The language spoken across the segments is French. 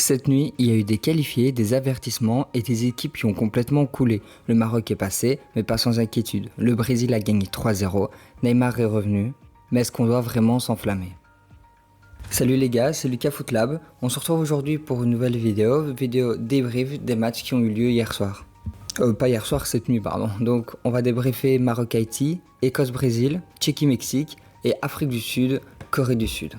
Cette nuit, il y a eu des qualifiés, des avertissements et des équipes qui ont complètement coulé. Le Maroc est passé, mais pas sans inquiétude. Le Brésil a gagné 3-0, Neymar est revenu, mais est-ce qu'on doit vraiment s'enflammer? Salut les gars, c'est Lucas Footlab. On se retrouve aujourd'hui pour une nouvelle vidéo débrief des matchs qui ont eu lieu hier soir. Pas hier soir, cette nuit, pardon. Donc on va débriefer Maroc-Haïti, Écosse-Brésil, Tchéquie-Mexique et Afrique du Sud, Corée du Sud.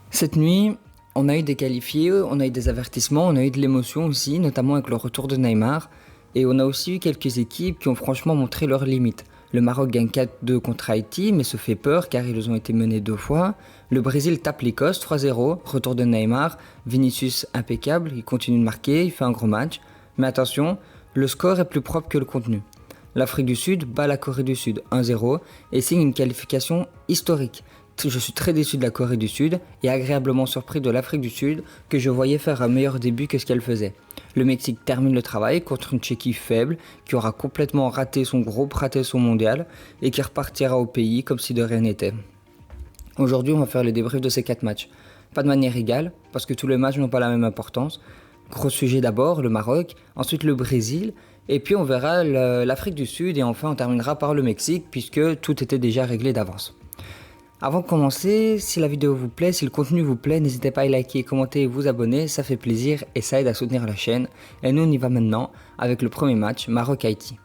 Cette nuit, on a eu des qualifiés, on a eu des avertissements, on a eu de l'émotion aussi, notamment avec le retour de Neymar. Et on a aussi eu quelques équipes qui ont franchement montré leurs limites. Le Maroc gagne 4-2 contre Haïti, mais se fait peur car ils ont été menés 2 fois. Le Brésil tape l'Écosse 3-0, retour de Neymar. Vinicius impeccable, il continue de marquer, il fait un gros match. Mais attention, le score est plus propre que le contenu. L'Afrique du Sud bat la Corée du Sud 1-0 et signe une qualification historique. Je suis très déçu de la Corée du Sud et agréablement surpris de l'Afrique du Sud que je voyais faire un meilleur début que ce qu'elle faisait. Le Mexique termine le travail contre une Tchéquie faible qui aura complètement raté son groupe, raté son mondial et qui repartira au pays comme si de rien n'était. Aujourd'hui, on va faire le débrief de ces 4 matchs. Pas de manière égale parce que tous les matchs n'ont pas la même importance. Gros sujet d'abord, le Maroc, ensuite le Brésil et puis on verra l'Afrique du Sud et enfin on terminera par le Mexique puisque tout était déjà réglé d'avance. Avant de commencer, si la vidéo vous plaît, si le contenu vous plaît, n'hésitez pas à liker, commenter et vous abonner, ça fait plaisir et ça aide à soutenir la chaîne. Et nous on y va maintenant avec le premier match, Maroc-Haïti.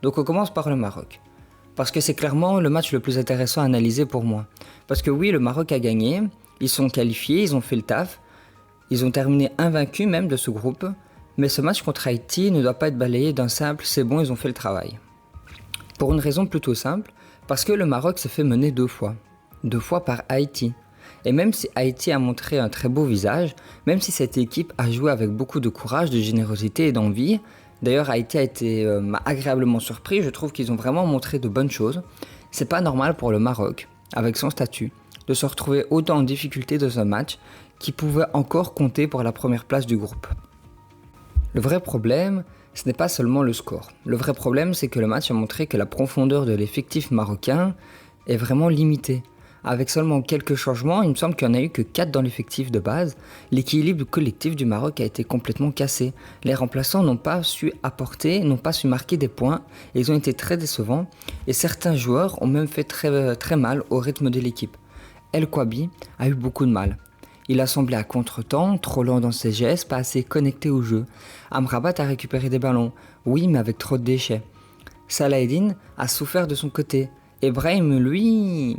Donc on commence par le Maroc. Parce que c'est clairement le match le plus intéressant à analyser pour moi. Parce que oui, le Maroc a gagné, ils sont qualifiés, ils ont fait le taf, ils ont terminé invaincus même de ce groupe. Mais ce match contre Haïti ne doit pas être balayé d'un simple « c'est bon, ils ont fait le travail ». Pour une raison plutôt simple, parce que le Maroc s'est fait mener 2 fois. 2 fois par Haïti. Et même si Haïti a montré un très beau visage, même si cette équipe a joué avec beaucoup de courage, de générosité et d'envie, d'ailleurs Haïti m'a agréablement surpris, je trouve qu'ils ont vraiment montré de bonnes choses, c'est pas normal pour le Maroc, avec son statut, de se retrouver autant en difficulté dans un match qui pouvait encore compter pour la première place du groupe. Le vrai problème, ce n'est pas seulement le score. Le vrai problème, c'est que le match a montré que la profondeur de l'effectif marocain est vraiment limitée. Avec seulement quelques changements, il me semble qu'il n'y en a eu que 4 dans l'effectif de base. L'équilibre collectif du Maroc a été complètement cassé. Les remplaçants n'ont pas su apporter, n'ont pas su marquer des points, et ils ont été très décevants. Et certains joueurs ont même fait très mal au rythme de l'équipe. El Kouabi a eu beaucoup de mal. Il a semblé à contre-temps, trop lent dans ses gestes, pas assez connecté au jeu. Amrabat a récupéré des ballons, oui mais avec trop de déchets. Salah Eddine a souffert de son côté. Et Brahim, lui,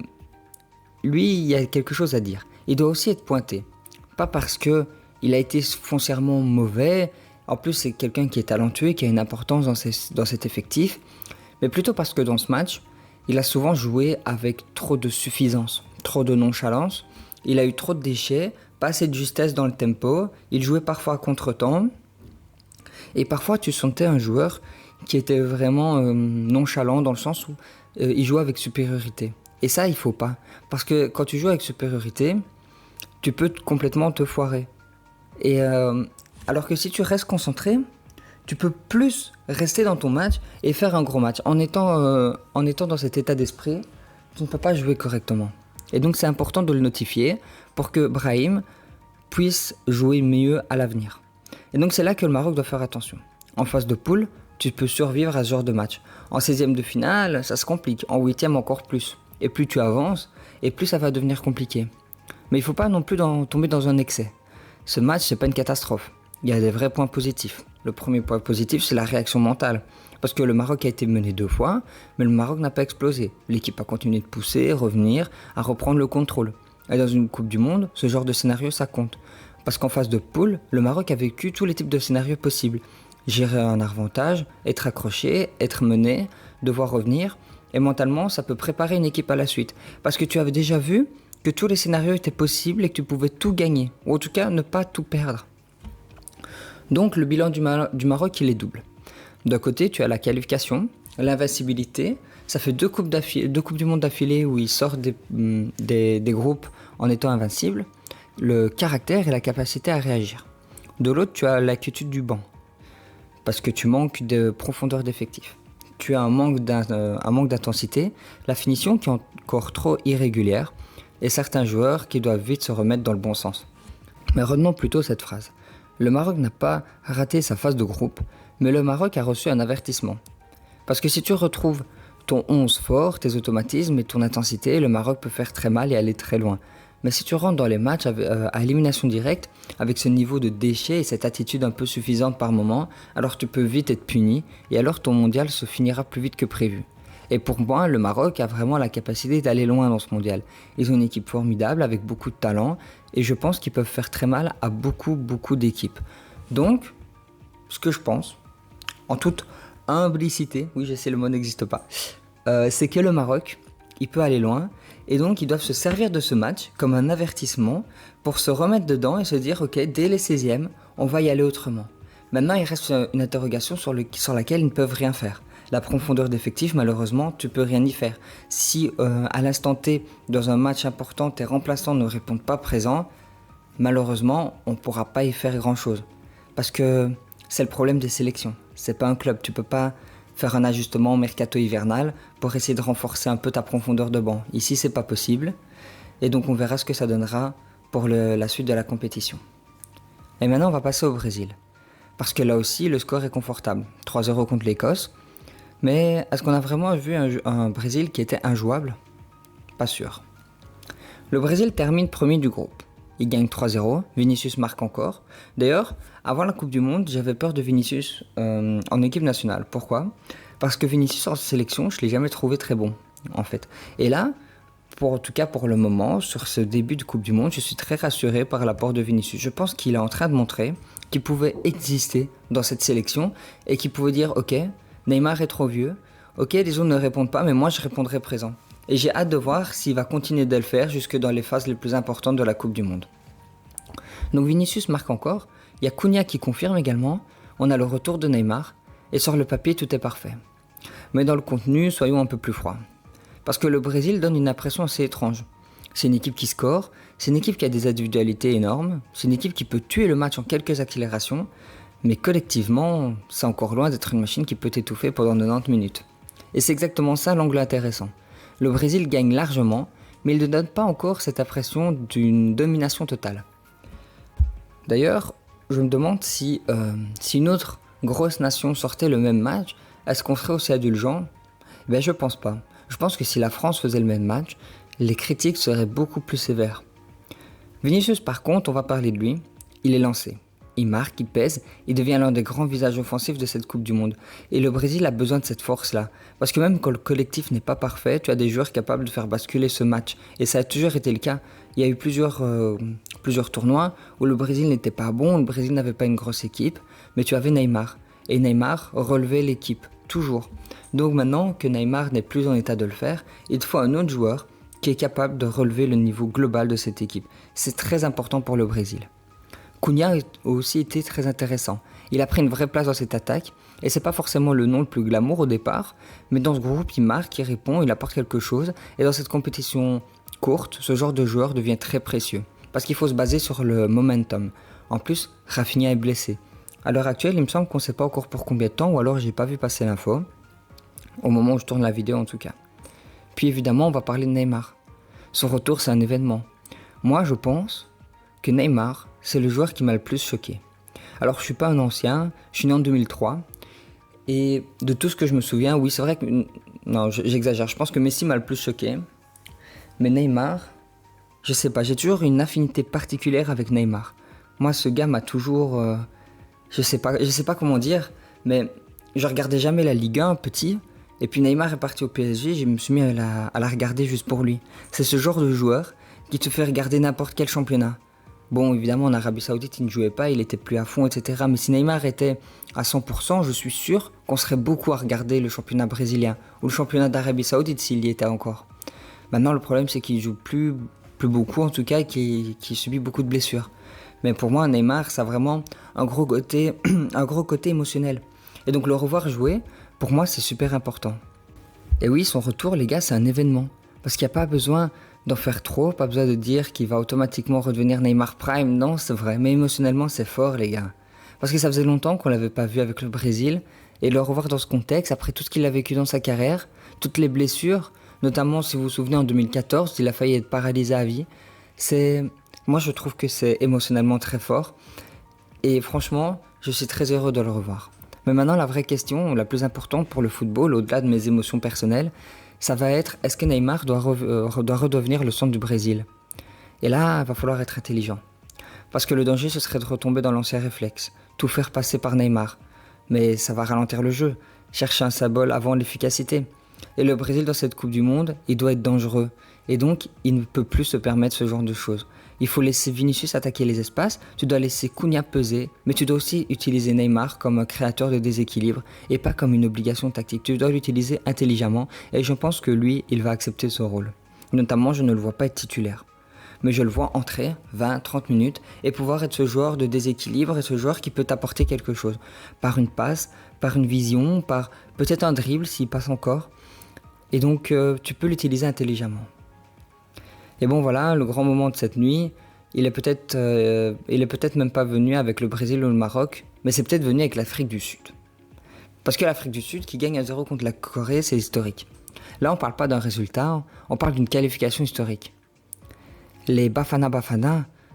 il y a quelque chose à dire. Il doit aussi être pointé. Pas parce qu'il a été foncièrement mauvais, en plus c'est quelqu'un qui est talentueux et qui a une importance dans cet effectif, mais plutôt parce que dans ce match, il a souvent joué avec trop de suffisance, trop de nonchalance, il a eu trop de déchets, pas assez de justesse dans le tempo, il jouait parfois à contre-temps, et parfois tu sentais un joueur qui était vraiment nonchalant dans le sens où il jouait avec supériorité. Et ça, il faut pas. Parce que quand tu joues avec supériorité, tu peux complètement te foirer. Et alors que si tu restes concentré, tu peux plus rester dans ton match et faire un gros match. En étant dans cet état d'esprit, tu ne peux pas jouer correctement. Et donc c'est important de le notifier pour que Brahim puisse jouer mieux à l'avenir. Et donc c'est là que le Maroc doit faire attention. En phase de poule, tu peux survivre à ce genre de match. En 16e de finale, ça se complique. En 8e encore plus. Et plus tu avances, et plus ça va devenir compliqué. Mais il ne faut pas non plus tomber dans un excès. Ce match, c'est pas une catastrophe. Il y a des vrais points positifs. Le premier point positif, c'est la réaction mentale. Parce que le Maroc a été mené 2 fois, mais le Maroc n'a pas explosé. L'équipe a continué de pousser, revenir, à reprendre le contrôle. Et dans une Coupe du Monde, ce genre de scénario, ça compte. Parce qu'en phase de poule, le Maroc a vécu tous les types de scénarios possibles. Gérer un avantage, être accroché, être mené, devoir revenir. Et mentalement, ça peut préparer une équipe à la suite. Parce que tu avais déjà vu que tous les scénarios étaient possibles et que tu pouvais tout gagner. Ou en tout cas, ne pas tout perdre. Donc, le bilan du Maroc, il est double. D'un côté, tu as la qualification, l'invincibilité. Ça fait 2 coupes du monde d'affilée où ils sortent des groupes en étant invincibles. Le caractère et la capacité à réagir. De l'autre, tu as l'inquiétude du banc. Parce que tu manques de profondeur d'effectif. Tu as un manque d'intensité, la finition qui est encore trop irrégulière, et certains joueurs qui doivent vite se remettre dans le bon sens. Mais retenons plutôt cette phrase. Le Maroc n'a pas raté sa phase de groupe, mais le Maroc a reçu un avertissement. Parce que si tu retrouves ton 11 fort, tes automatismes et ton intensité, le Maroc peut faire très mal et aller très loin. Mais si tu rentres dans les matchs à élimination directe, avec ce niveau de déchet et cette attitude un peu suffisante par moment, alors tu peux vite être puni et alors ton mondial se finira plus vite que prévu. Et pour moi, le Maroc a vraiment la capacité d'aller loin dans ce mondial. Ils ont une équipe formidable avec beaucoup de talent et je pense qu'ils peuvent faire très mal à beaucoup d'équipes. Donc, ce que je pense, en toute humblicité, oui je sais le mot n'existe pas, c'est que le Maroc, il peut aller loin et donc ils doivent se servir de ce match comme un avertissement pour se remettre dedans et se dire ok, dès les 16e, on va y aller autrement. Maintenant il reste une interrogation sur laquelle ils ne peuvent rien faire. La profondeur d'effectif, malheureusement, tu peux rien y faire. Si à l'instant T, dans un match important, tes remplaçants ne répondent pas présents, malheureusement, on ne pourra pas y faire grand-chose. Parce que c'est le problème des sélections. C'est pas un club, tu peux pas faire un ajustement au mercato hivernal pour essayer de renforcer un peu ta profondeur de banc. Ici, c'est pas possible. Et donc, on verra ce que ça donnera pour la suite de la compétition. Et maintenant, on va passer au Brésil. Parce que là aussi, le score est confortable. 3-0 contre l'Écosse. Mais est-ce qu'on a vraiment vu un Brésil qui était injouable ? Pas sûr. Le Brésil termine premier du groupe. Il gagne 3-0, Vinicius marque encore. D'ailleurs, avant la Coupe du Monde, j'avais peur de Vinicius en équipe nationale. Pourquoi ? Parce que Vinicius en sélection, je ne l'ai jamais trouvé très bon, en fait. Et là, en tout cas pour le moment, sur ce début de Coupe du Monde, je suis très rassuré par l'apport de Vinicius. Je pense qu'il est en train de montrer qu'il pouvait exister dans cette sélection et qu'il pouvait dire « Ok, Neymar est trop vieux, ok, les autres ne répondent pas, mais moi je répondrai présent. » Et j'ai hâte de voir s'il va continuer de le faire jusque dans les phases les plus importantes de la Coupe du Monde. Donc Vinicius marque encore, il y a Cunha qui confirme également, on a le retour de Neymar, et sur le papier tout est parfait. Mais dans le contenu, soyons un peu plus froids. Parce que le Brésil donne une impression assez étrange. C'est une équipe qui score, c'est une équipe qui a des individualités énormes, c'est une équipe qui peut tuer le match en quelques accélérations, mais collectivement, c'est encore loin d'être une machine qui peut étouffer pendant 90 minutes. Et c'est exactement ça l'angle intéressant. Le Brésil gagne largement, mais il ne donne pas encore cette impression d'une domination totale. D'ailleurs, je me demande si une autre grosse nation sortait le même match, est-ce qu'on serait aussi indulgent ? Ben je pense pas. Je pense que si la France faisait le même match, les critiques seraient beaucoup plus sévères. Vinicius par contre, on va parler de lui, il est lancé. Il marque, il pèse, il devient l'un des grands visages offensifs de cette Coupe du Monde. Et le Brésil a besoin de cette force-là. Parce que même quand le collectif n'est pas parfait, tu as des joueurs capables de faire basculer ce match. Et ça a toujours été le cas. Il y a eu plusieurs tournois où le Brésil n'était pas bon, le Brésil n'avait pas une grosse équipe, mais tu avais Neymar. Et Neymar relevait l'équipe, toujours. Donc maintenant que Neymar n'est plus en état de le faire, il te faut un autre joueur qui est capable de relever le niveau global de cette équipe. C'est très important pour le Brésil. Cunha a aussi été très intéressant. Il a pris une vraie place dans cette attaque, et c'est pas forcément le nom le plus glamour au départ, mais dans ce groupe, il marque, il répond, il apporte quelque chose, et dans cette compétition courte, ce genre de joueur devient très précieux, parce qu'il faut se baser sur le momentum. En plus, Rafinha est blessé. À l'heure actuelle, il me semble qu'on ne sait pas encore pour combien de temps, ou alors j'ai pas vu passer l'info, au moment où je tourne la vidéo en tout cas. Puis évidemment, on va parler de Neymar. Son retour, c'est un événement. Moi, je pense que Neymar, c'est le joueur qui m'a le plus choqué. Alors je suis pas un ancien, je suis né en 2003, et de tout ce que je me souviens, oui c'est vrai que, non j'exagère, je pense que Messi m'a le plus choqué, mais Neymar, je sais pas, j'ai toujours une affinité particulière avec Neymar. Moi ce gars m'a toujours, je sais pas comment dire, mais je regardais jamais la Ligue 1 petit, et puis Neymar est parti au PSG, je me suis mis à la regarder juste pour lui. C'est ce genre de joueur qui te fait regarder n'importe quel championnat. Bon, évidemment, en Arabie Saoudite, il ne jouait pas, il était plus à fond, etc. Mais si Neymar était à 100%, je suis sûr qu'on serait beaucoup à regarder le championnat brésilien ou le championnat d'Arabie Saoudite s'il y était encore. Maintenant, le problème, c'est qu'il joue plus beaucoup, en tout cas, et qu'il subit beaucoup de blessures. Mais pour moi, Neymar, ça a vraiment un gros côté émotionnel. Et donc, le revoir jouer, pour moi, c'est super important. Et oui, son retour, les gars, c'est un événement. Parce qu'il n'y a pas besoin d'en faire trop, pas besoin de dire qu'il va automatiquement redevenir Neymar Prime, non c'est vrai, mais émotionnellement c'est fort les gars. Parce que ça faisait longtemps qu'on l'avait pas vu avec le Brésil, et le revoir dans ce contexte, après tout ce qu'il a vécu dans sa carrière, toutes les blessures, notamment si vous vous souvenez en 2014, il a failli être paralysé à vie, moi je trouve que c'est émotionnellement très fort, Et franchement, je suis très heureux de le revoir. Mais maintenant, la vraie question, la plus importante pour le football, au-delà de mes émotions personnelles, ça va être, est-ce que Neymar doit redevenir le centre du Brésil? Et là, il va falloir être intelligent. Parce que le danger, ce serait de retomber dans l'ancien réflexe, tout faire passer par Neymar. Mais ça va ralentir le jeu, chercher un symbole avant l'efficacité. Et le Brésil, dans cette Coupe du Monde, il doit être dangereux. Et donc, il ne peut plus se permettre ce genre de choses. Il faut laisser Vinicius attaquer les espaces, tu dois laisser Cunha peser, mais tu dois aussi utiliser Neymar comme un créateur de déséquilibre et pas comme une obligation tactique. Tu dois l'utiliser intelligemment et je pense que lui, il va accepter ce rôle. Notamment, je ne le vois pas être titulaire. Mais je le vois entrer 20-30 minutes et pouvoir être ce joueur de déséquilibre et ce joueur qui peut t'apporter quelque chose. Par une passe, par une vision, par peut-être un dribble s'il passe encore. Et donc, tu peux l'utiliser intelligemment. Et bon voilà, le grand moment de cette nuit, il est peut-être même pas venu avec le Brésil ou le Maroc, mais c'est peut-être venu avec l'Afrique du Sud. Parce que l'Afrique du Sud qui gagne 1-0 contre la Corée, c'est historique. Là, on parle pas d'un résultat, on parle d'une qualification historique. Les Bafana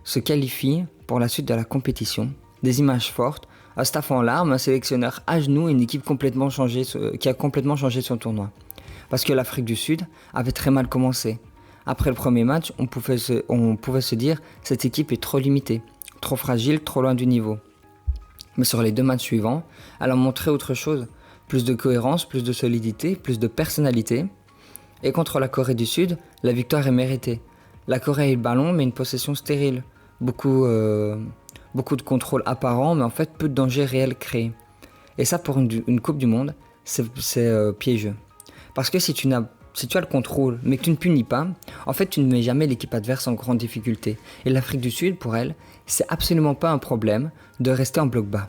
se qualifient pour la suite de la compétition. Des images fortes, un staff en larmes, un sélectionneur à genoux et une équipe qui a complètement changé son tournoi. Parce que l'Afrique du Sud avait très mal commencé. Après le premier match, on pouvait se dire « cette équipe est trop limitée, trop fragile, trop loin du niveau ». Mais sur les 2 matchs suivants, elle a montré autre chose. Plus de cohérence, plus de solidité, plus de personnalité. Et contre la Corée du Sud, la victoire est méritée. La Corée a eu le ballon, mais une possession stérile. Beaucoup de contrôle apparent, mais en fait peu de danger réel créé. Et ça, pour une Coupe du Monde, c'est piégeux. Parce que si tu as le contrôle, mais que tu ne punis pas, en fait, tu ne mets jamais l'équipe adverse en grande difficulté. Et l'Afrique du Sud, pour elle, c'est absolument pas un problème de rester en bloc bas.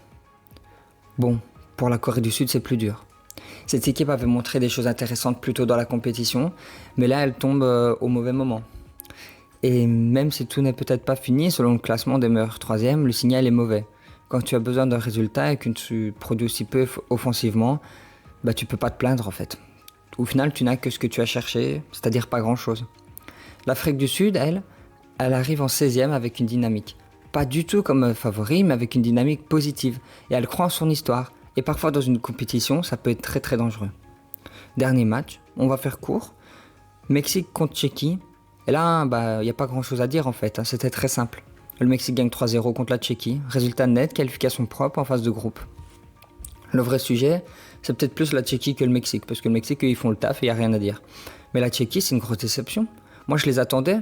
Bon, pour la Corée du Sud, c'est plus dur. Cette équipe avait montré des choses intéressantes plus tôt dans la compétition, mais là, elle tombe au mauvais moment. Et même si tout n'est peut-être pas fini, selon le classement des meilleurs troisièmes, le signal est mauvais. Quand tu as besoin d'un résultat et que tu produis aussi peu offensivement, tu peux pas te plaindre en fait. Au final, tu n'as que ce que tu as cherché, c'est-à-dire pas grand-chose. L'Afrique du Sud, elle arrive en 16e avec une dynamique. Pas du tout comme favori, mais avec une dynamique positive. Et elle croit en son histoire. Et parfois, dans une compétition, ça peut être très très dangereux. Dernier match, on va faire court. Mexique contre Tchéquie. Et là, il n'y a pas grand-chose à dire en fait. C'était très simple. Le Mexique gagne 3-0 contre la Tchéquie. Résultat net, qualification propre en phase de groupe. Le vrai sujet, c'est peut-être plus la Tchéquie que le Mexique, parce que le Mexique, eux, ils font le taf et il n'y a rien à dire. Mais la Tchéquie, c'est une grosse déception. Moi, je les attendais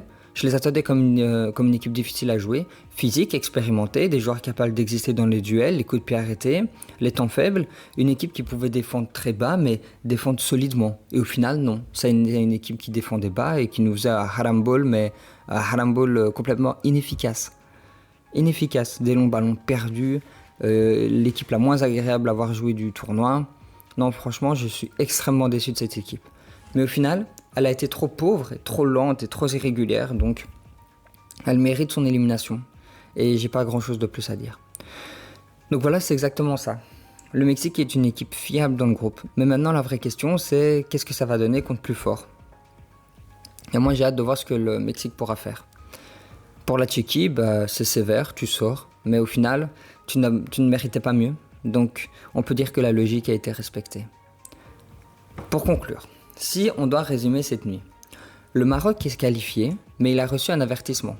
comme une équipe difficile à jouer, physique, expérimentée, des joueurs capables d'exister dans les duels, les coups de pied arrêtés, les temps faibles, une équipe qui pouvait défendre très bas, mais défendre solidement. Et au final, non. C'est une équipe qui défendait bas et qui nous faisait un harambol, mais un harambol complètement inefficace. Inefficace, des longs ballons perdus, l'équipe la moins agréable à avoir joué du tournoi. Non, franchement, je suis extrêmement déçu de cette équipe. Mais au final, elle a été trop pauvre, trop lente et trop irrégulière, donc elle mérite son élimination. Et j'ai pas grand chose de plus à dire. Donc voilà, c'est exactement ça. Le Mexique est une équipe fiable dans le groupe. Mais maintenant, la vraie question, c'est qu'est-ce que ça va donner contre plus fort? Et moi, j'ai hâte de voir ce que le Mexique pourra faire. Pour la Tchéquie, c'est sévère, tu sors. Mais au final, tu ne méritais pas mieux. Donc, on peut dire que la logique a été respectée. Pour conclure, si on doit résumer cette nuit, le Maroc est qualifié, mais il a reçu un avertissement.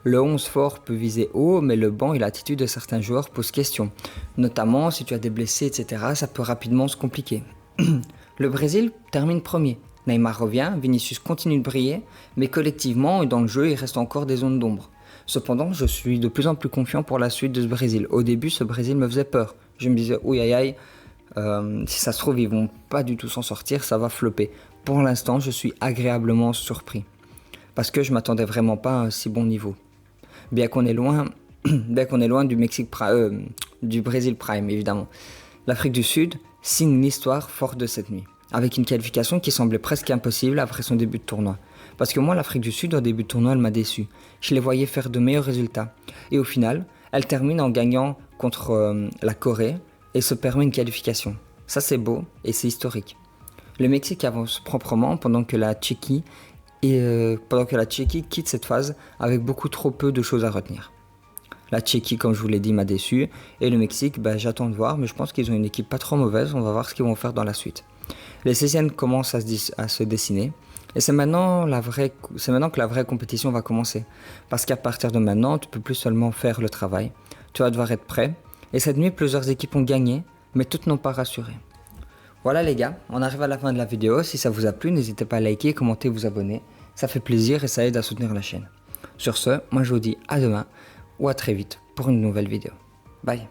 Le 11 fort peut viser haut, mais le banc et l'attitude de certains joueurs posent question. Notamment, si tu as des blessés, etc., ça peut rapidement se compliquer. Le Brésil termine premier. Neymar revient, Vinicius continue de briller, mais collectivement et dans le jeu, il reste encore des zones d'ombre. Cependant, je suis de plus en plus confiant pour la suite de ce Brésil. Au début, ce Brésil me faisait peur. Je me disais, ouïe aïe aïe, si ça se trouve, ils vont pas du tout s'en sortir, ça va flopper. Pour l'instant, je suis agréablement surpris. Parce que je m'attendais vraiment pas à un si bon niveau. Bien qu'on est loin du Brésil Prime, évidemment. L'Afrique du Sud signe l'histoire forte de cette nuit. Avec une qualification qui semblait presque impossible après son début de tournoi. Parce que moi, l'Afrique du Sud, au début de tournoi, elle m'a déçu. Je les voyais faire de meilleurs résultats. Et au final, elle termine en gagnant contre la Corée et se permet une qualification. Ça, c'est beau et c'est historique. Le Mexique avance proprement pendant que la Tchéquie quitte cette phase avec beaucoup trop peu de choses à retenir. La Tchéquie, comme je vous l'ai dit, m'a déçu. Et le Mexique, j'attends de voir, mais je pense qu'ils ont une équipe pas trop mauvaise. On va voir ce qu'ils vont faire dans la suite. Les 16e commencent à se dessiner. Et c'est maintenant que la vraie compétition va commencer. Parce qu'à partir de maintenant, tu ne peux plus seulement faire le travail. Tu vas devoir être prêt. Et cette nuit, plusieurs équipes ont gagné, mais toutes n'ont pas rassuré. Voilà les gars, on arrive à la fin de la vidéo. Si ça vous a plu, n'hésitez pas à liker, commenter, vous abonner. Ça fait plaisir et ça aide à soutenir la chaîne. Sur ce, moi je vous dis à demain ou à très vite pour une nouvelle vidéo. Bye.